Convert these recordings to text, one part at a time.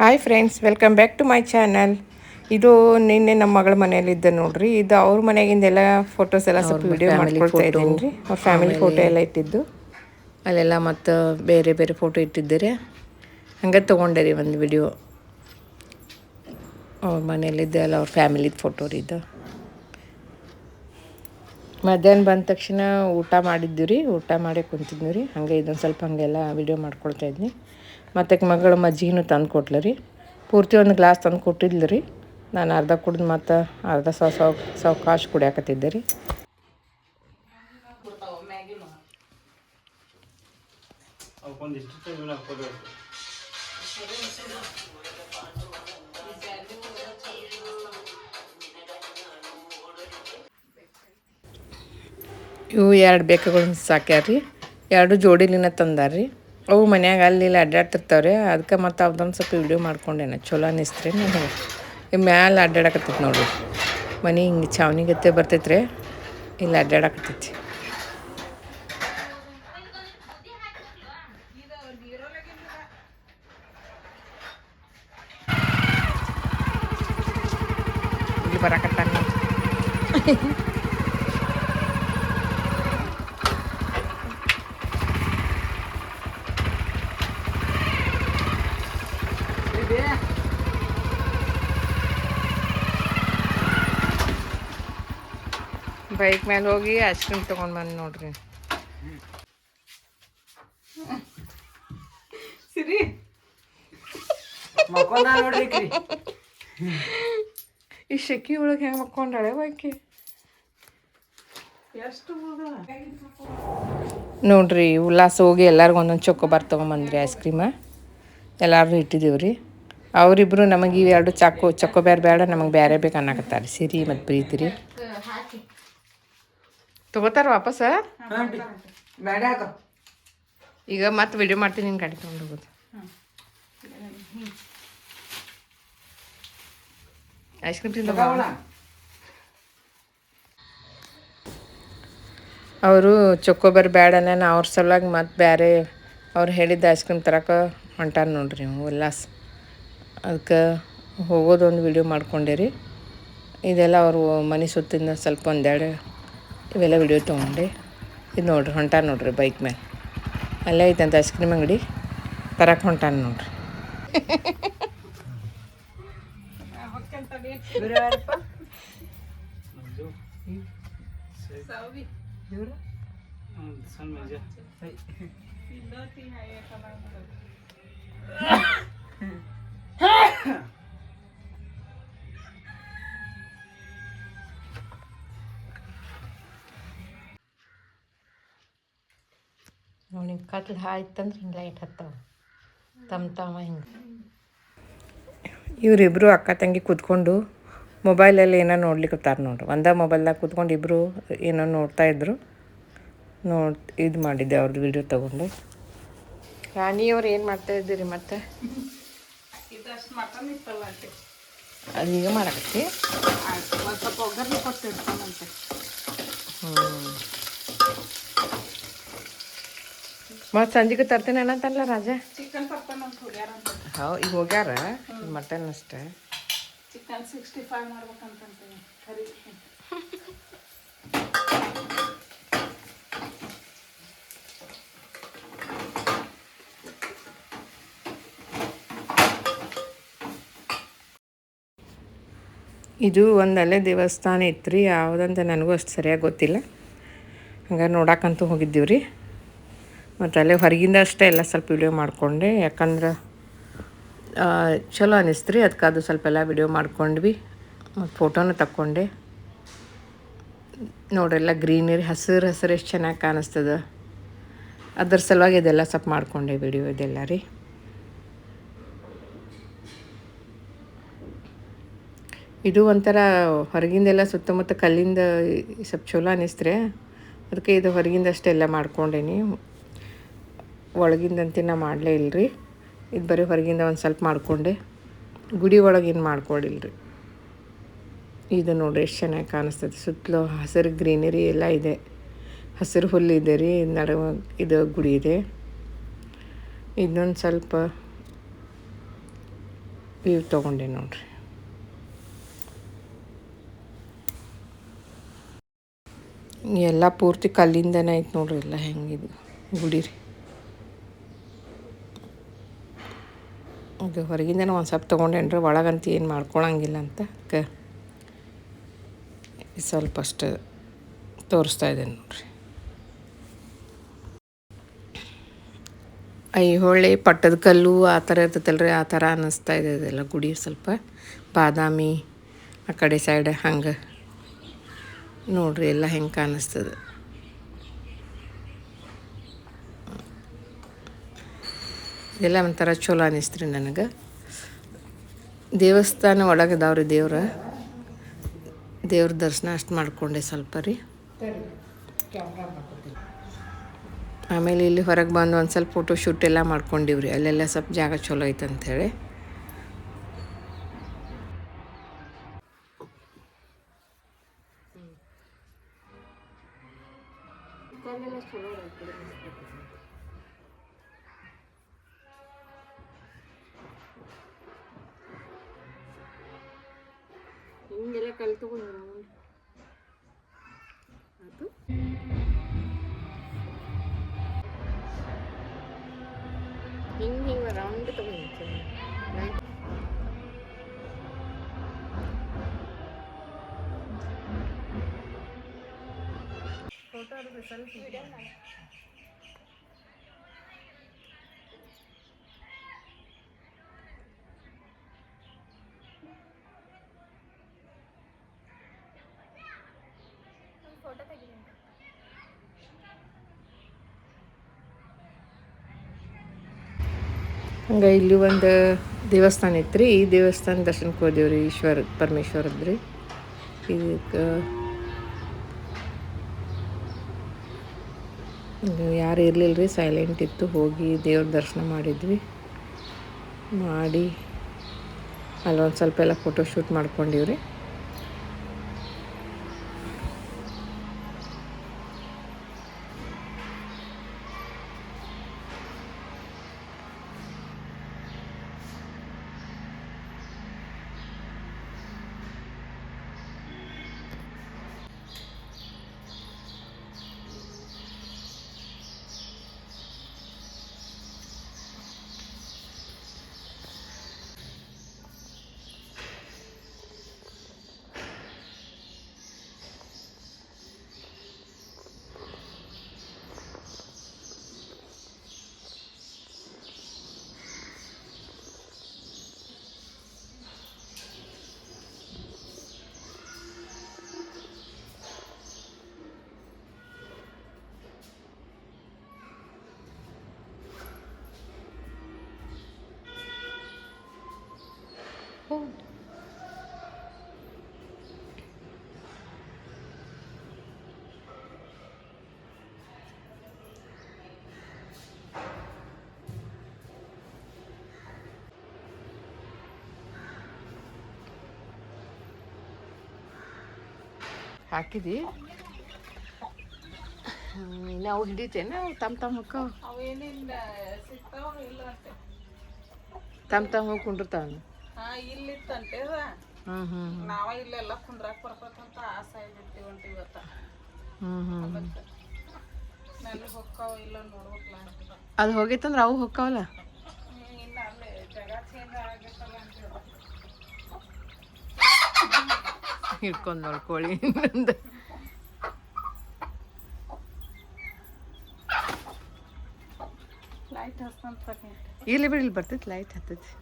Hi friends, welcome back to my channel. ಇದು ನಿನ್ನೆ ನಮ್ಮ ಮಗಳ ಮನೆಯಲ್ಲಿದ್ದೆ ನೋಡ್ರಿ. ಇದು ಅವ್ರ ಮನೆಯಾಗಿಂದೆಲ್ಲ ಫೋಟೋಸ್ ಎಲ್ಲ ಸ್ವಲ್ಪ ವಿಡಿಯೋ ಮಾಡ್ಕೊಳ್ತಾ ಇದ್ದೀನಿ ರೀ. ಅವ್ರ ಫ್ಯಾಮಿಲಿ ಫೋಟೋ ಎಲ್ಲ ಇಟ್ಟಿದ್ದು ಅಲ್ಲೆಲ್ಲ ಮತ್ತು ಬೇರೆ ಬೇರೆ ಫೋಟೋ ಇಟ್ಟಿದ್ದೀರಿ. ಹಂಗೆ ತೊಗೊಂಡೆ ರೀ ಒಂದು ವಿಡಿಯೋ. ಅವ್ರ ಮನೆಯಲ್ಲಿದ್ದೆ ಎಲ್ಲ ಅವ್ರ ಫ್ಯಾಮಿಲಿದು ಫೋಟೋ ರೀ ಇದು. ಮಧ್ಯಾಹ್ನ ಬಂದ ತಕ್ಷಣ ಊಟ ಮಾಡಿದ್ದೀವಿ ರೀ. ಊಟ ಮಾಡಿ ಕುಂತಿದ್ವಿ ರೀ. ಹಾಗೆ ಇದೊಂದು ಸ್ವಲ್ಪ ಹಾಗೆಲ್ಲ ವಿಡಿಯೋ ಮಾಡ್ಕೊಳ್ತಾ ಇದ್ನಿ. ಮತ್ತು ಮಗಳು ಮಜ್ಜಿಗೆನೂ ತಂದು ಕೊಟ್ಲು ರೀ. ಪೂರ್ತಿ ಒಂದು ಗ್ಲಾಸ್ ತಂದು ಕೊಟ್ಟಿದ್ಲು ರೀ. ನಾನು ಅರ್ಧ ಕುಡ್ದು ಮತ್ತು ಅರ್ಧ ಸಾವಕಾಶ ಕುಡಿಯಾಕತ್ತಿದ್ದೆ ರೀ. ಇವು 2 ಬೇಕುಗಳನ್ನ ಸಾಕ್ಯಾರ್ರಿ. 2 ಜೋಡಿಲಿನ ತಂದಾರ್ರಿ. ಅವು ಮನ್ಯಾಗ ಅಲ್ಲಿ ಇಲ್ಲಿ ಅಡ್ಡಾಡ್ತಿರ್ತಾವ್ರಿ. ಅದಕ್ಕೆ ಮತ್ತು ಅವ್ರದ್ದೊಂದು ಸ್ವಲ್ಪ ವಿಡಿಯೋ ಮಾಡ್ಕೊಂಡೇನೆ. ಚಲೋ ಅನಿಸ್ತ್ರಿ ನನಗೆ. ಈ ಮ್ಯಾಲೆ ಅಡ್ಡಾಡಕತ್ತೈತಿ ನೋಡಿರಿ. ಮನೆ ಹಿಂಗೆ ಚಾವಣಿಗತ್ತೆ ಬರ್ತೈತ್ರಿ. ಇಲ್ಲಿ ಅಡ್ಡಾಡಕತ್ತೈತಿ. ಇಲ್ಲಿ ಬರಾಕತ್ತಾನ. ಬೈಕ್ ಮೇಲೆ ಹೋಗಿ ಐಸ್ ಕ್ರೀಮ್ ತೊಗೊಂಡು ಬಂದು ನೋಡ್ರಿ. ಸಿರಿ ಮಕ್ಕೊಂದ ನೋಡ್ರಿ. ಈ ಶೆಕಿ ಒಳಗೆ ಹೆಂಗೆ ಮಕ್ಕೊಂಡಾಳೆ ಬಾಕಿ ಎಷ್ಟು ನೋಡ್ರಿ. ಉಲ್ಲಾಸ ಹೋಗಿ ಎಲ್ಲರಿಗೂ ಒಂದೊಂದು ಚೊಕೋಬಾರ್ ತೊಗೊಂಬಂದ್ರಿ. ಐಸ್ ಕ್ರೀಮ ಎಲ್ಲರೂ ಇಟ್ಟಿದ್ದೀವಿ ರೀ. ಅವರಿಬ್ಬರು ನಮಗೆ ಇವೆರಡು ಚೊಕೋಬಾರ್ ಬೇಡ, ನಮಗೆ ಬೇರೆ ಬೇಕು ಅನ್ನಕತ್ತಾರೆ. ಸಿರಿ ಮತ್ತು ಪ್ರೀತಿ ರೀ. ತೊಗೋತಾರ ವಾಪಸ್. ಈಗ ಮತ್ತೆ ವಿಡಿಯೋ ಮಾಡ್ತೀನಿ. ನಿನ್ನ ಗಾಡಿ ತೊಗೊಂಡು ಹೋಗೋದು. ಐಸ್ ಕ್ರೀಮ್ ತಿಂದ ಅವರು ಚೊಕೋಬಾರ್ ಬೇಡನ ಅವ್ರ ಸಲುವಾಗಿ ಮತ್ತು ಬೇರೆ ಅವ್ರು ಹೇಳಿದ್ದ ಐಸ್ ಕ್ರೀಮ್ ತರಕ್ಕೆ ಹೊಂಟಾರ ನೋಡ್ರಿ ಉಲ್ಲಾಸ್. ಅದಕ್ಕೆ ಹೋಗೋದೊಂದು ವಿಡಿಯೋ ಮಾಡ್ಕೊಂಡೆ. ಇದೆಲ್ಲ ಅವರು ಮನೆ ಸುತ್ತಿಂದ ಸ್ವಲ್ಪ ಒಂದೆರಡು ಇವೆಲ್ಲ ವಿಡಿಯೋ ತೊಗೊಂಡೆ. ಇದು ನೋಡ್ರಿ ಹೊಂಟಾರ ನೋಡ್ರಿ ಬೈಕ್ ಮೇಲೆ. ಅಲ್ಲೇ ಐತಂತ ಐಸ್ ಕ್ರೀಮ್ ಅಂಗಡಿ, ತರಕ್ಕೆ ಹೊಂಟಾನ ನೋಡ್ರಿ. ನೋಡಿ ಕತ್ಲು ಆಯ್ತಂದ್ರೆ ಹಿಂಗೆ ಲೈಟ್ ಹತ್ತವ ತಮ್ಮ ಹಿಂಗೆ. ಇವರಿಬ್ಬರು ಅಕ್ಕ ತಂಗಿ ಕೂತ್ಕೊಂಡು ಮೊಬೈಲಲ್ಲಿ ಏನೋ ನೋಡ್ಲಿಕ್ಕತ್ತಾರ ನೋಡ್ರಿ. ಒಂದೇ ಮೊಬೈಲ್ದಾಗ ಕೂತ್ಕೊಂಡು ಇಬ್ಬರು ಏನೋ ನೋಡ್ತಾಯಿದ್ರು. ಇದು ಮಾಡಿದ್ದೆ ಅವ್ರದ್ದು ವಿಡಿಯೋ ತೊಗೊಂಡು. ರಾಣಿಯವ್ರು ಏನು ಮಾಡ್ತಾಯಿದ್ದೀರಿ ಮತ್ತೆ? ಇದಷ್ಟು ಮಟನ್ ಇತ್ತಲ್ಲ ಅಂತೆ, ಅದು ಈಗ ಮಾಡಕತ್ತಿ. ಒಂದು ಸ್ವಲ್ಪ ಒಗ್ಗರಣೆ ಕೊಟ್ಟಿರ್ತಾನಂತೆ. ಮತ್ತು ಸಂಜೆಗೆ ತರ್ತೇನೆ ಅನ್ನತ್ತಲ್ಲ ರಾಜ. ಚಿಕನ್ ತರ್ತಾನಂತ ಹೋಗ್ಯಾರಂತ. ಈಗ ಹೋಗ್ಯಾರ. ಮಟನ್ ಅಷ್ಟೇ. ಚಿಕನ್ 65 ಮಾಡ್ಬೇಕಂತಂತೆ ಕರಿ. ಇದು ಒಂದು ಅಲ್ಲೇ ದೇವಸ್ಥಾನ ಇತ್ತು ರೀ. ಯಾವುದಂತ ನನಗೂ ಅಷ್ಟು ಸರಿಯಾಗಿ ಗೊತ್ತಿಲ್ಲ. ಹಂಗೆ ನೋಡಕ್ಕಂತೂ ಹೋಗಿದ್ದೀವಿ ರೀ. ಮತ್ತು ಅಲ್ಲೇ ಹೊರಗಿಂದ ಅಷ್ಟೇ ಎಲ್ಲ ಸ್ವಲ್ಪ ವಿಡಿಯೋ ಮಾಡಿಕೊಂಡೆ. ಯಾಕಂದ್ರೆ ಚಲೋ ಅನ್ನಿಸ್ತು ರೀ. ಅದಕ್ಕೆ ಅದು ಸ್ವಲ್ಪ ಎಲ್ಲ ವಿಡಿಯೋ ಮಾಡ್ಕೊಂಡ್ವಿ. ಮತ್ತು ಫೋಟೋನ ತಕ್ಕೊಂಡೆ. ನೋಡ್ರೆಲ್ಲ ಗ್ರೀನರಿ, ಹಸಿರು ಎಷ್ಟು ಚೆನ್ನಾಗಿ ಕಾಣಿಸ್ತದೆ. ಅದ್ರ ಸಲುವಾಗಿ ಇದೆಲ್ಲ ಸ್ವಲ್ಪ ಮಾಡಿಕೊಂಡೆ ವಿಡಿಯೋ ಇದೆಲ್ಲ ರೀ. ಇದು ಒಂಥರ ಹೊರಗಿಂದೆಲ್ಲ ಸುತ್ತಮುತ್ತ ಕಲ್ಲಿಂದ ಸ್ವಲ್ಪ ಚಲೋ ಅನ್ನಿಸ್ತ್ರೆ. ಅದಕ್ಕೆ ಇದು ಹೊರಗಿಂದ ಅಷ್ಟೆಲ್ಲ ಮಾಡ್ಕೊಂಡೇನಿ. ಒಳಗಿಂದಂತೆ ನಾ ಮಾಡಲೇ ಇಲ್ಲರಿ. ಇದು ಬರೀ ಹೊರಗಿಂದ ಒಂದು ಸ್ವಲ್ಪ ಮಾಡಿಕೊಂಡೆ. ಗುಡಿ ಒಳಗೇನು ಮಾಡ್ಕೊಂಡಿಲ್ರಿ. ಇದು ನೋಡ್ರಿ ಎಷ್ಟು ಚೆನ್ನಾಗಿ ಕಾಣಿಸ್ತದೆ. ಸುತ್ತಲೂ ಹಸಿರು ಗ್ರೀನರಿ ಎಲ್ಲ ಇದೆ. ಹಸಿರು ಹುಲ್ಲು ಇದೆ ರೀ. ನಡುವೆ ಇದು ಗುಡಿ ಇದೆ. ಇನ್ನೊಂದು ಸ್ವಲ್ಪ ಇವು ತೊಗೊಂಡೆ ನೋಡ್ರಿ. ಎಲ್ಲ ಪೂರ್ತಿ ಕಲ್ಲಿಂದನೇ ಐತೆ ನೋಡ್ರಿ. ಎಲ್ಲ ಹೆಂಗಿದು ಗುಡಿ ರೀ. ಅದು ಹೊರಗಿಂದನೇ ಒಂದು ಸ್ವಲ್ಪ ತೊಗೊಂಡೇನ್ರಿ. ಒಳಗಂತೂ ಏನು ಮಾಡ್ಕೊಳಂಗಿಲ್ಲ ಅಂತ ಅದಕ್ಕೆ ಸ್ವಲ್ಪ ಅಷ್ಟು ತೋರಿಸ್ತಾ ಇದ್ದೇನೆ ನೋಡ್ರಿ. ಐಹೊಳೆ ಪಟ್ಟದ ಕಲ್ಲು ಆ ಥರ ಇರ್ತೈತಲ್ರಿ, ಆ ಥರ ಅನ್ನಿಸ್ತಾ ಇದೆ ಇದೆಲ್ಲ ಗುಡಿ. ಸ್ವಲ್ಪ ಬಾದಾಮಿ ಆ ಕಡೆ ಸೈಡ್ ಹಂಗೆ ನೋಡ್ರಿ ಎಲ್ಲ ಹೆಂಗೆ ಕಾಣಿಸ್ತದೆ. ಇದೆಲ್ಲ ಒಂಥರ ಚಲೋ ಅನ್ನಿಸ್ತ್ರಿ ನನಗೆ. ದೇವಸ್ಥಾನ ಒಳಗದಾವ್ರಿ ದೇವ್ರ ದರ್ಶನ ಅಷ್ಟು ಮಾಡಿಕೊಂಡೆ ಸ್ವಲ್ಪ ರೀ. ಆಮೇಲೆ ಇಲ್ಲಿ ಹೊರಗೆ ಬಂದು ಒಂದು ಸ್ವಲ್ಪ ಫೋಟೋ ಶೂಟ್ ಎಲ್ಲ ಮಾಡ್ಕೊಂಡಿವ್ರಿ. ಅಲ್ಲೆಲ್ಲ ಸ್ವಲ್ಪ ಜಾಗ ಚಲೋ ಐತೆ ಅಂಥೇಳಿ. ಹಿಂಗೆಲ್ಲ ಕಲ್ ತಗೊಂಡು ಅದು ಹಿಂಗೆ ರೌಂಡ್ ತಗೊಂಡು ಫೋಟೋ ಅದು ಸ್ವಲ್ಪ ಹಂಗೆ ಇಲ್ಲಿ ಒಂದು ದೇವಸ್ಥಾನ ಇತ್ತು ರೀ. ಈ ದೇವಸ್ಥಾನ ದರ್ಶನಕ್ಕೆ ಹೋದೇವ್ರಿ. ಪರಮೇಶ್ವರದ್ದು ರೀ. ಇದಕ್ಕೆ ಯಾರು ಇರಲಿಲ್ಲ ರೀ, ಸೈಲೆಂಟ್ ಇತ್ತು. ಹೋಗಿ ದೇವ್ರ ದರ್ಶನ ಮಾಡಿದ್ವಿ. ಮಾಡಿ ಅಲ್ಲೊಂದು ಸ್ವಲ್ಪ ಎಲ್ಲ ಫೋಟೋ ಶೂಟ್ ಮಾಡ್ಕೊಂಡಿವ್ರಿ. ಹಾಕಿದಿ ನಾವು ಹಿಡಿತೇನೆ. ತಮ್ಮ ಹೊಕ್ಕವು ಅವೇನಿಲ್ಲ ಸಿಗ್ತಾವ ಇಲ್ಲ ಅಂತೆ. ತಮ್ಮ ಹೋಗಿ ಕುಂಡಿರ್ತಾವ. ಇಲ್ಲಿತ್ತಂತೆ. ನಾವ ಇಲ್ಲೆಲ್ಲ ಕುಂದ್ರಾಕ್ ಬರ್ಬೇಕಂತ ಆಸೆ ಆಗಿರ್ತೀವಿ ಹೊಂಟಿ ಇವತ್ತ. ನಲ್ಲಿ ಹೊಕ್ಕಾವ ಇಲ್ಲ ನೋಡ್ಬೇಕಲ್ಲ. ಅದು ಹೋಗೈತಂದ್ರೆ ಅವು ಹೊಕ್ಕಾವಲ್ಲ. ಇಲ್ಲ ಅಲ್ಲೇ ಜಾಗ ಚೇಂಜ್ ಆಗೈತಲ್ಲ ಅಂತ ಹಿಡ್ಕೊಂಡು ನೋಡ್ಕೊಳ್ಳಿ. ಲೈಟ್ ಹಸ್ತಂತ ಇಲ್ಲಿ ಬಿಡಿ, ಇಲ್ಲಿ ಬರ್ತೈತಿ ಲೈಟ್ ಹತ್ತೈತಿ.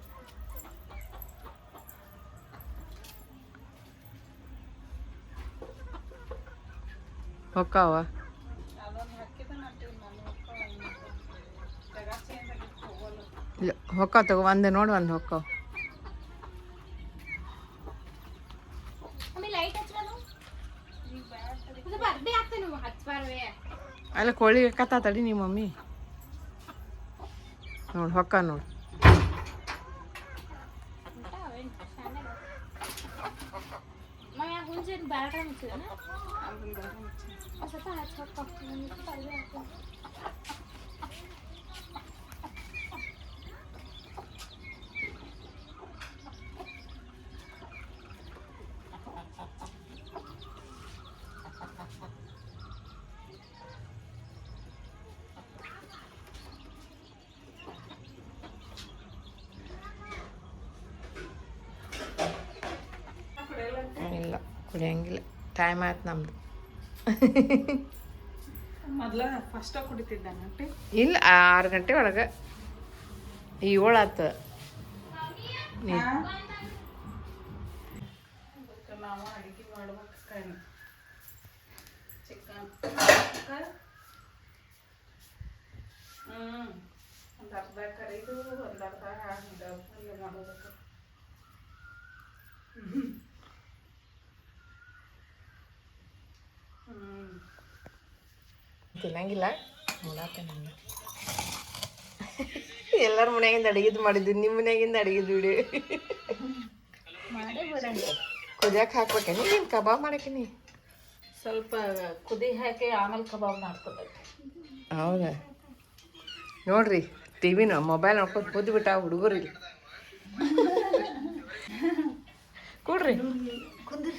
ಹೊಕ್ಕಾವ ಇಲ್ಲ ಹೊಕ್ಕ ತಗೋ. ಒಂದು ನೋಡಿ ಒಂದು ಹೊಕ್ಕಾವ. ಅಲ್ಲ ಕೋಳಿ ಕತ್ತಾ ತಡಿ ನಿಮ್ಮ ಮಮ್ಮಿ. ನೋಡಿ ಹೊಕ್ಕ ನೋಡಿ. ಕುಡಿಯಂಗಿಲ್ಲ, ಟೈಮ್ ಆಯ್ತು ನಮ್ದು. ಮೊದ್ಲ ಫಸ್ಟ ಕುಡಿತಿದ್ದ ಆಂಟಿ. ಇಲ್ಲ 6 ಗಂಟೆ ಒಳಗೆ 7 ಆತು. ನಾವು ಅಡಿಗೆ ಮಾಡ್ಬೇಕು ಕಣ್ ಚಿಕನ್ ಒಂದು ಅರ್ಧ ಕರಿದು ಒಂದು ಅರ್ಧ ಪಲ್ಯ ಮಾಡ್ಬೇಕು. ತಿನ್ನಂಗಿಲ್ಲ ನೋಡತ್ತೆ ನಾನು. ಎಲ್ಲರ ಮನ್ಯಾಗಿಂದ ಅಡಿಗೆದು ಮಾಡಿದ್ವಿ, ನಿಮ್ಮ ಮನ್ಯಾಗಿಂದ ಅಡಿಗೆದು ವಿಡಿಯೋ ಮಾಡೇ ಬಿಡಂಗ. ಕುದಿಯಕ್ಕೆ ಹಾಕ್ಬೇಕೇನಿ ನೀನು ಕಬಾಬ್ ಮಾಡಕ್ಕೀನಿ? ಸ್ವಲ್ಪ ಕುದಿ ಹಾಕಿ ಆಮೇಲೆ ಕಬಾಬ್ ಮಾಡ್ತದೆ. ಹೌದಾ? ನೋಡ್ರಿ ಟಿವಿನ ಮೊಬೈಲ್ ನೋಡ್ಕೊಂಡು ಕೂದ್ಬಿಟ್ಟ ಹುಡುಗರು ಇಲ್ಲಿ. ಕೊಡ್ರಿ ಕುಂದ್ರಿ.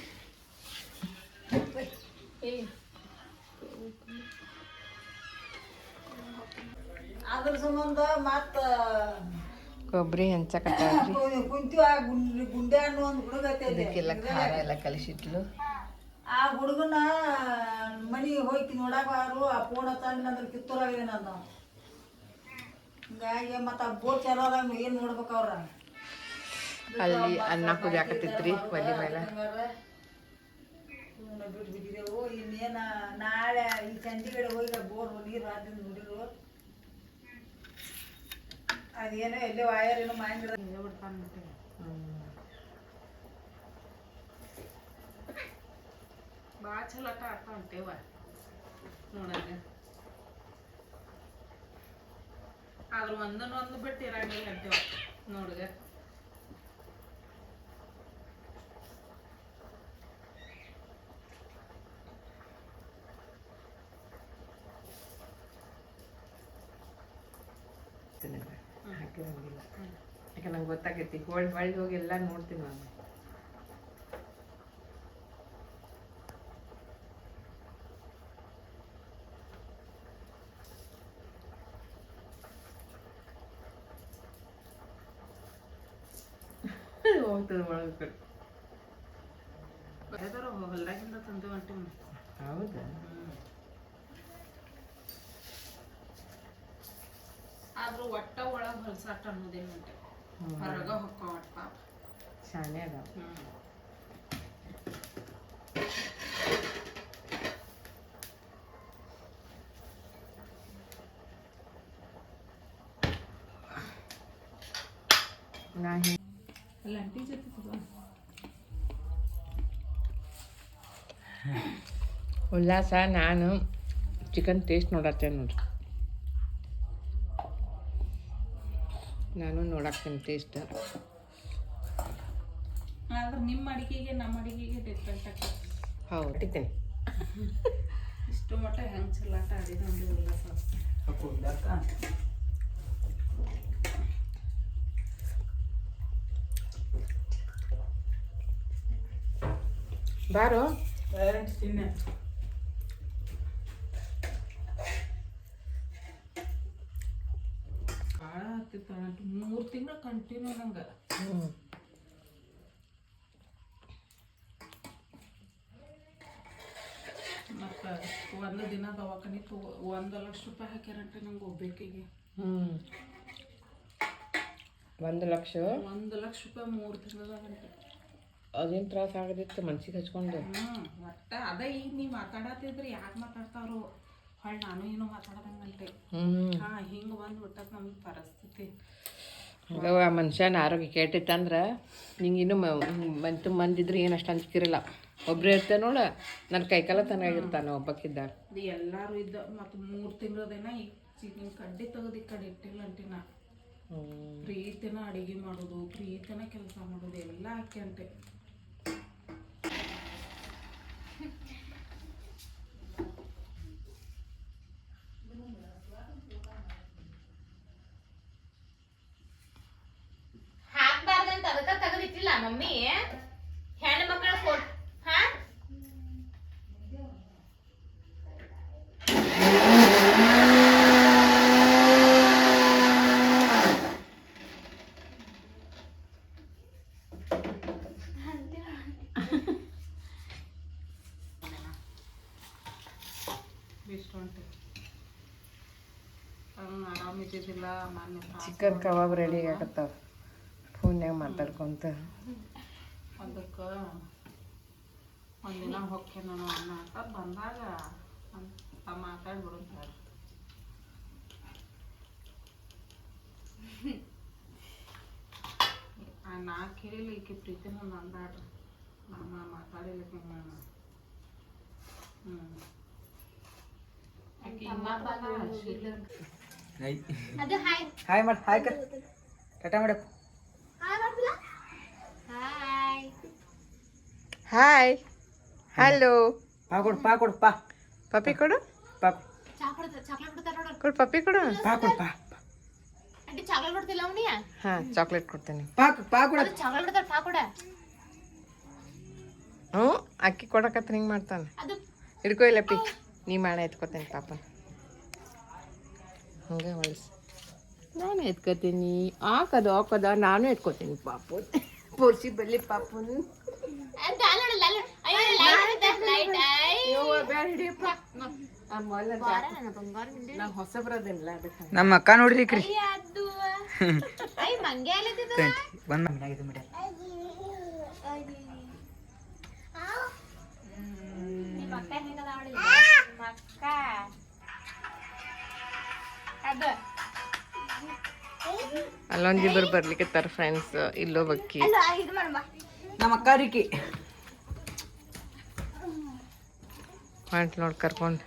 ಅದ್ರ ಸಂಬಂಧ ಮತ್ತ ಕೊಬ್ಬರಿ ಹೆಂಚಕತ್ತಾಳ್ರಿ. ಕುಂತೀವಿ ಆ ಗುಂಡೆ ಅನ್ನೋ ಒಂದು ಹುಡುಗ ಇದಕ್ಕೆಲ್ಲ ಖಾರ ಎಲ್ಲ ಕಲಿಸಿಟ್ಲು. ಆ ಹುಡುಗನ ಮನೆಗೆ ಹೋಯ್ತಿ ನೋಡಾಕ ಅವರು ಆ ಫೋನ್ ಹತ್ತಂದ್ರೆ ಕಿತ್ತೂರಾಗಿದೆ ನಾನು. ಹಿಂಗಾಗಿ ಮತ್ತು ಆ ಬೋರ್ ಚಲೋದಾಗ ಏನು ನೋಡ್ಬೇಕು ಅವ್ರ ಅಲ್ಲಿ ಅನ್ನ ಕುದಿಯಾಕತ್ತಿತ್ರಿ ಒಲೆ ಮೇಲೆ. ಬಿಟ್ಟು ಬಿಟ್ಟಿದ್ದೆವು. ಇನ್ನೇನು ನಾಳೆ ಈ ಚಂದಿಗಡೆ ಹೋಗಿ ಬೋರ್ ನೀರು ಹಾಕಿದ್ದು ನೋಡಿರು. ಅದೇನೋ ಎಲ್ಲೇ ವಾಯರ್ ಏನೋ ಮಾಡಿದ್ರೆ ಬಿಡ್ತಾನೆ. ಭಾಳ ಚಲೋ ಆಟ ಆಡ್ತಾ ಹೊಂಟೇವ ನೋಡಂಗ. ಆದ್ರೂ ಒಂದನ್ನೊಂದು ಬಿಟ್ಟು ಇರಂಗಿಲ್ಲ ಅಂತೇವ ನೋಡ್ಗ. ಹಾಕಿರಂಗಿಲ್ಲ ಯಾಕೆ ನಂಗೆ ಗೊತ್ತಾಗೈತಿ. ಹೊಳ್ಳಿ ಹೋಗಿ ಎಲ್ಲ ನೋಡ್ತೀನಿ ನಾನು. ಹೋಗ್ತದೆ ಒಳಗೆ. ಹೊಲ್ದಾಗಿಂದ ತಂದು ಹೊಂಟೀವಿ. ಹೌದಾ? ಆದ್ರೂ ಒಟ್ಟ ಒಳಗೆ ಹೊಲ್ಸಾಟ ಅನ್ನೋದೇನು ಉಂಟು. ಹೊರಗ ಹೊಕ್ಕ ಒಟ್ಟ ಶಾನೆ ಅದ. ಲಂಟಿ ಜೊತೆ ಉಲ್ಲಾಸ ನಾನು ಚಿಕನ್ ಟೇಸ್ಟ್ ನೋಡತ್ತೇನೆ ನೋಡ್ರಿ. ನಾನು ನೋಡಾಕ್ತೇನೆ ಟೇಸ್ಟ್. ಆದ್ರೆ ನಿಮ್ಮ ಅಡಿಗೆಗೆ ನಮ್ಮ ಅಡಿಗೆಗೆ ಡಿಫ್ರೆಂಟ್ ಆಗ್ತದೆ. ಹೌದು ಇಟ್ಟೇನೆ. ಇಷ್ಟು ಮಟ್ಟ ಹೆಂಗೆ ಚಲಾಟ ಆಡಿದ ಉಲ್ಲಾಸ ಬಾರೋ ತಿನ್ನೆ. ಭಾಳ ಆಗ್ತಿತ್ತು 3 ತಿಂಗಳು ಕಂಟಿನ್ಯೂ ನಂಗೆ. ಮತ್ತು ಒಂದು ದಿನ ದವಾಖಾನೆ 1 ಲಕ್ಷ ರೂಪಾಯಿ ಹಾಕ್ಯಾರಂటే ನಂಗೆ ಒಬ್ಬೇಕಿಗೆ. 1 ಲಕ್ಷ? 1 ಲಕ್ಷ ರೂಪಾಯಿ 3 ತಿಂಗಳದಾಗಂತೆ. ಅದೇನು ತ್ರಾಸ ಆಗದಿತ್ತು ಮನ್ಸಿಗೆ ಹಚ್ಕೊಂಡು. ಒಟ್ಟ ಅದ ಈಗ ನೀವು ಮಾತಾಡತ್ತಿದ್ರೆ ಯಾಕೆ ಮಾತಾಡ್ತಾರೋ ಹೊಳ್ಳಿ ನಾನು ಏನೋ ಮಾತಾಡೋದಂಗಂತೆ. ಹಿಂಗೆ ಬಂದ್ಬಿಟ್ಟದ ನಮ್ಗೆ ಪರಿಸ್ಥಿತಿ. ಅದಾವ ಮನುಷ್ಯನ ಆರೋಗ್ಯ ಕೆಟ್ಟಿತ್ತಂದ್ರೆ ನಿಂಗೆ ಇನ್ನೂ ಮಂದಿದ್ರೆ ಏನು ಅಷ್ಟು ಅಂಜಿಕಿರಲ್ಲ. ಒಬ್ಬರೇ ಇರ್ತೇವೆ ನೋಡ, ನನ್ನ ಕೈಕಾಲ ತನಗಾಗಿರ್ತಾನೆ ಒಬ್ಬಕ್ಕಿದ್ದಾಗ. ಎಲ್ಲರೂ ಇದ್ದ ಮತ್ತು 3 ತಿಂಗಳದೇನ ಈಗ ಕಡ್ಡಿ ತೆಗೆದು ಈ ಕಡೆ ಇಟ್ಟಿಲ್ಲ ಅಂಟಿನ. ಪ್ರೀತಿನ ಅಡಿಗೆ ಮಾಡೋದು, ಪ್ರೀತಿನ ಕೆಲಸ ಮಾಡೋದು ಎಲ್ಲ ಆಕೆ ಅಂತೆ. ಹಾಕ್ಬಾರ್ದಂತ ಅದಕ್ಕ ತೆಗೆದಿಟ್ಟಿಲ್ಲ ಮಮ್ಮಿ. ಹೆಣ್ಣು ಮಕ್ಕಳ ಫೋಟೋ ಆರಾಮಿದ್ದಿದ್ದಿಲ್ಲ ಮೊನ್ನೆ ಚಿಕನ್ ಕಬಾಬ್ ರೆಡಿ ಆಗತ್ತಾವ ಫೋನ್ಯಾಗ ಮಾತಾಡ್ಕೊಂತ. ಅದಕ್ಕೆ ಒಂದಿನ ಹೊಕ್ಕೆ ನಾನು ಅನ್ನ ಬಂದಾಗ ಮಾತಾಡ್ಬಿಡುತ್ತಾರೆ. ನಾ ಕೇಳಿಲ್ಲ ಈಕೆ ಪ್ರೀತಿನ ಅಂದಾಡ್ರಿ ನಮ್ಮ ಮಾತಾಡಿಲ್ಲ ನಾನು. ಹಾಯ್ ಮಾಡಿ hi Tata madam. Hi hello. ಪಾ ಕೊಡು ಪಾ ಕೊಡು ಪಾ ಪಪ್ಪಿ ಕೊಡು ಪಾ ಕೊಡು ಪಪ್ಪಿ ಕೊಡು. ಪಾ ಕೊಡು ಪಾ ಚಾಕ್ಲೇಟ್ ಕೊಡ್ತಿಲ್ಲ ಅವನಿಯ ಹಾಂ ಚಾಕ್ಲೇಟ್ ಕೊಡ್ತೀನಿ. ಪಾ ಕೊಡು. ಚಾಕ್ಲೇಟ್ ಕೊಡ್ತಾರೆ ಪಾ ಕೊಡ. ಹ್ಞೂ ಅಕ್ಕಿ ಕೊಡಕತ್ರ ಹಿಂಗೆ ಮಾಡ್ತಾನೆ. ಅದು ಹಿಡ್ಕೊ ಇಲ್ಲಪ್ಪಿ ನೀ ಮಾಡ ಎತ್ಕೋತೀನಿ ಪಾಪನ ಹಂಗೆ ಹೊಳಿಸಿ. ನಾನು ಎತ್ಕೋತೀನಿ ಹಾಕದ ನಾನು ಎತ್ಕೋತೀನಿ ಪಾಪು ಪೋರ್ಸಿ ಬಲ್ಲಿ ಪಾಪುನ್. ನಾ ಹೊಸಬ್ರದಿಲ್ಲ ಅದಕ್ಕೆ ನಮ್ಮ ಅಕ್ಕ ನೋಡ್ರಿ ಕ್ರಿ ಮಂಗೆ ಬಂದ್ ಮನ್ಯಾಗಿದ್ದು ಮೇಡಮ್. ಅಲ್ಲೊಂದಿಬ್ಬರು ಬರ್ಲಿಕ್ಕೆ ಫ್ರೆಂಡ್ಸ್. ಇಲ್ಲೋ ಬಕ್ಕಿ ನಮ್ಮ ಅಕ್ಕ ರೀಕಿ ಮಾಡ್ಲಿ ನೋಡಿ ಕರ್ಕೊಂಡು.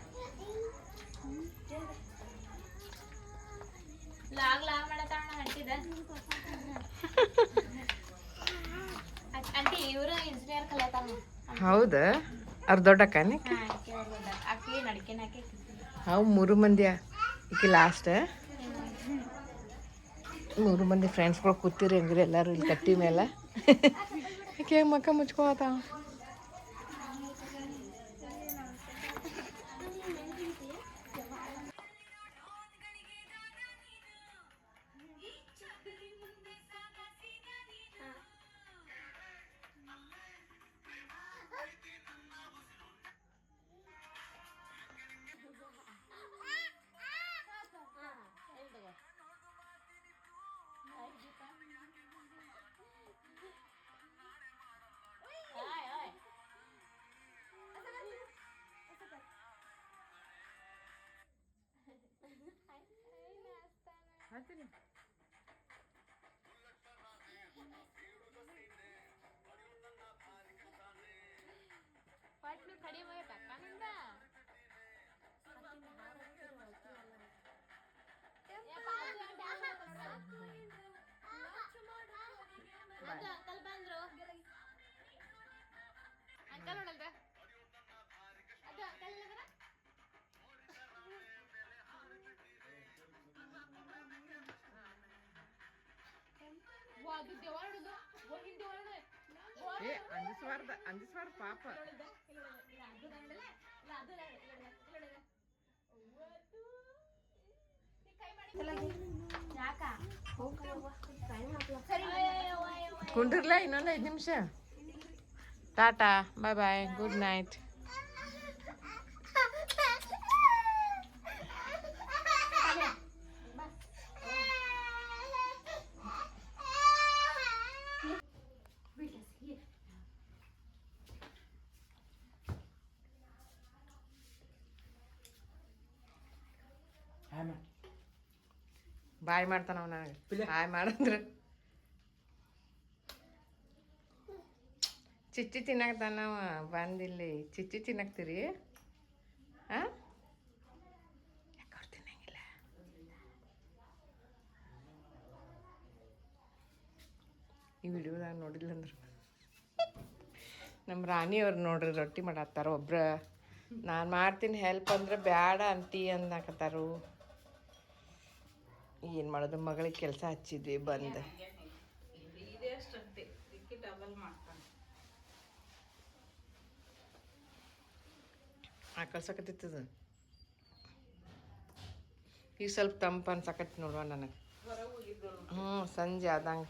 ಹೌದಾ ಅವ್ರ ದೊಡ್ಡಕ್ಕನೆ ಅವು 3 ಮಂದಿ ಈಕಿ ಲಾಸ್ಟ್ 3 ಮಂದಿ ಫ್ರೆಂಡ್ಸ್ಗಳು ಕೂತಿರಿ ಹೆಂಗ್ರಿ ಎಲ್ಲರೂ ಇಲ್ಲಿ ಕಟ್ಟಿ ಮೇಲೆ. ಈಕೆ ಮಕ್ಕ ಮುಚ್ಕೋತಾವ. ಅಂಜಿಸ್ಬಾರ್ದ ಪಾಪ. ಕುಂಡ್ರಲ್ಲ ಇನ್ನೊಂದು 5 ನಿಮಿಷ. ಟಾಟಾ ಬಾಯ್ ಬಾಯ್ ಗುಡ್ ನೈಟ್. ಬಾಯ್ ಮಾಡ್ತಾನ ಅವ ನನಗೆ ಹಾಯ್ ಮಾಡಂದ್ರೆ. ಚಿಚ್ಚಿ ತಿನ್ನಕ್ತಾನ ಬಂದಿಲ್ಲಿ. ಚಿಚ್ಚಿ ತಿನ್ನಕ್ತೀರಿ ಹಾಂ ಯಾಕೆ ತಿನ್ನಂಗಿಲ್ಲ. ಈ ವಿಡಿಯೋದಾಗ ನೋಡಿಲ್ಲ ಅಂದ್ರೆ ನಮ್ಮ ರಾಣಿಯವ್ರು ನೋಡ್ರಿ ರೊಟ್ಟಿ ಮಾಡತ್ತಾರ ಒಬ್ರ. ನಾನು ಮಾಡ್ತೀನಿ ಹೆಲ್ಪ್ ಅಂದ್ರೆ ಬ್ಯಾಡ ಅಂಟಿ ಅನ್ನಕತ್ತಾರು. ಏನು ಮಾಡೋದು ಮಗಳಿಗೆ ಕೆಲಸ ಹಚ್ಚಿದ್ವಿ ಬಂದು. ಕಳ್ಸಕತ್ತಿತ್ತದ ಈಗ ಸ್ವಲ್ಪ ತಂಪು ಅನ್ಸಕತ್ತಿ ನೋಡುವ ನನಗೆ. ಸಂಜೆ ಆದಂಗೆ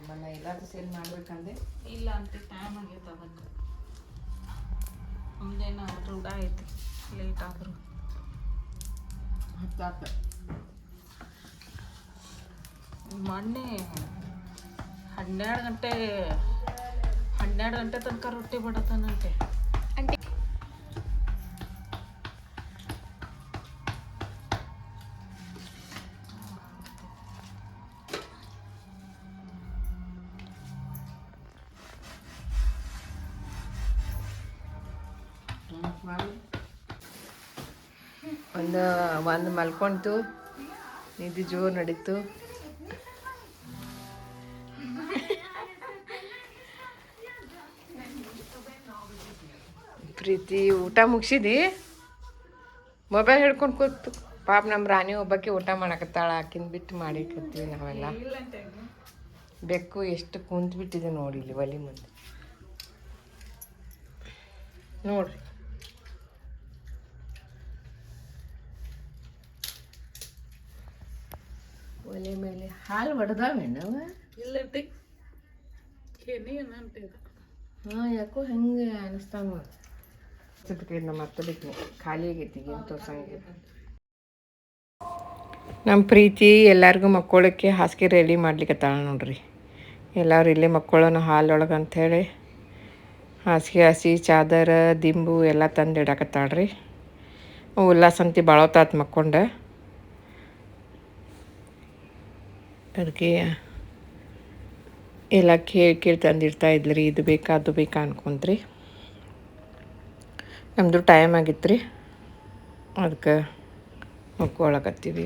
ಮನೆ ಎಲ್ಲಾದ್ರೂ ಸೇಲ್ ಮಾಡ್ಬೇಕಂದೆ ಇಲ್ಲ ಅಂತ ಟೈಮ್ ಆಗೈತೆ ಅದಕ್ಕೆ. ಏನು ರೂಢ ಐತಿ ಲೇಟ್ ಆದರೂ. ಮೊನ್ನೆ 12 ಗಂಟೆ ತನಕ ರೊಟ್ಟಿ ಬಡತಾನಂತೆ. ಒಂದು ಮಲ್ಕೊಂತು, ನಿದ್ದೆ ಜೋರು ನಡೀತು. ಪ್ರೀತಿ ಊಟ ಮುಗಿಸಿದಿ? ಮೊಬೈಲ್ ಹಿಡ್ಕೊಂಡು ಕೂತು ಪಾಪ ನಮ್ಮ ರಾಣಿ ಒಬ್ಬಕ್ಕೆ ಊಟ ಮಾಡಕತ್ತಾಳ. ಆಕಿನ ಬಿಟ್ಟು ಮಾಡಿಕತ್ತೀವಿ ನಾವೆಲ್ಲ. ಬೆಕ್ಕು ಎಷ್ಟು ಕುಂತು ಬಿಟ್ಟಿದೆ ನೋಡಿ ಇಲ್ಲಿ ಒಲಿ ಮುಂದೆ ನೋಡ್ರಿ. ಒಲೆ ಮೇಲೆ ಹಾಲು ಹೊಡೆದಾವೇನವ? ಇಲ್ಲಂತೆ ಏನಂತಿದ. ಹಾಂ, ಯಾಕೋ ಹೆಂಗೆ ಅನಿಸ್ತಾವ ನೋಡಿ. ನಮ್ಮ ಹತ್ತಲಿಕ್ಕೆ ಖಾಲಿ ಆಗೈತಿ, ಏನು ತೋರ್ಸಂಗೆ. ನಮ್ಮ ಪ್ರೀತಿ ಎಲ್ಲರಿಗೂ ಮಕ್ಕೊಳ್ಳೋಕ್ಕೆ ಹಾಸಿಗೆ ರೆಡಿ ಮಾಡ್ಲಿಕ್ಕತ್ತಾಳ ನೋಡ್ರಿ. ಎಲ್ಲರೂ ಇಲ್ಲೇ ಮಕ್ಕೊಳ್ಳೋಣ ಹಾಲೊಳಗೆ ಅಂಥೇಳಿ ಹಾಸಿಗೆ ಹಸಿ ಚಾದರ ದಿಂಬು ಎಲ್ಲ ತಂದು ಇಡಕತ್ತಾಳ್ರಿ. ಉಲ್ಲಾಸಂತಿ ಭಾಳೋತಾತು ಮಕ್ಕೊಂಡೆ. ಅದಕ್ಕೆ ಎಲ್ಲ ಕೇಳಿ ತಂದಿಡ್ತಾ ಇದ್ರಿ, ಇದು ಬೇಕಾ ಅದು ಬೇಕಾ ಅನ್ಕೊಂತ್ರಿ. ನಮ್ಮದು ಟೈಮ್ ಆಗಿತ್ತು ರೀ, ಅದಕ್ಕೆ ಮಕ್ಕೊಳಕತ್ತೀವಿ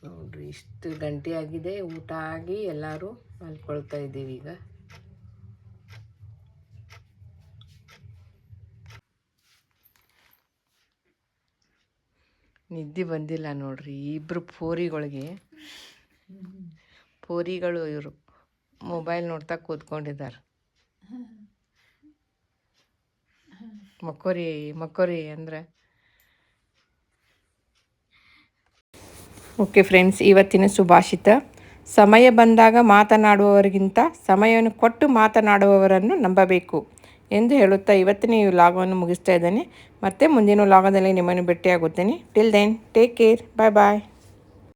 ನೋಡ್ರಿ. ಇಷ್ಟು ಗಂಟೆ ಆಗಿದೆ, ಊಟ ಆಗಿ ಎಲ್ಲರೂ ಮಲ್ಕೊಳ್ತಾ ಇದ್ದೀವಿ ಈಗ. ನಿದ್ದೆ ಬಂದಿಲ್ಲ ನೋಡ್ರಿ. ಇಬ್ಬರು ಪೋರಿಗಳು ಇವರು ಮೊಬೈಲ್ ನೋಡ್ತಾ ಕೂತ್ಕೊಂಡಿದ್ದಾರೆ. ಮಕ್ಕೋರಿ ಅಂದ್ರೆ. ಓಕೆ ಫ್ರೆಂಡ್ಸ್, ಇವತ್ತಿನ ಸುಭಾಷಿತ: ಸಮಯ ಬಂದಾಗ ಮಾತನಾಡುವವರಿಗಿಂತ ಸಮಯವನ್ನು ಕೊಟ್ಟು ಮಾತನಾಡುವವರನ್ನು ನಂಬಬೇಕು ಎಂದು ಹೇಳುತ್ತಾ ಇವತ್ತಿನ ಈ ವ್ಲಾಗವನ್ನು ಮುಗಿಸ್ತಾ ಇದ್ದೇನೆ. ಮತ್ತೆ ಮುಂದಿನ ವ್ಲಾಗದಲ್ಲಿ ನಿಮ್ಮನ್ನು ಭೇಟಿಯಾಗುತ್ತೇನೆ. ಟಿಲ್ ದೆನ್ ಟೇಕ್ ಕೇರ್, ಬಾಯ್ ಬಾಯ್.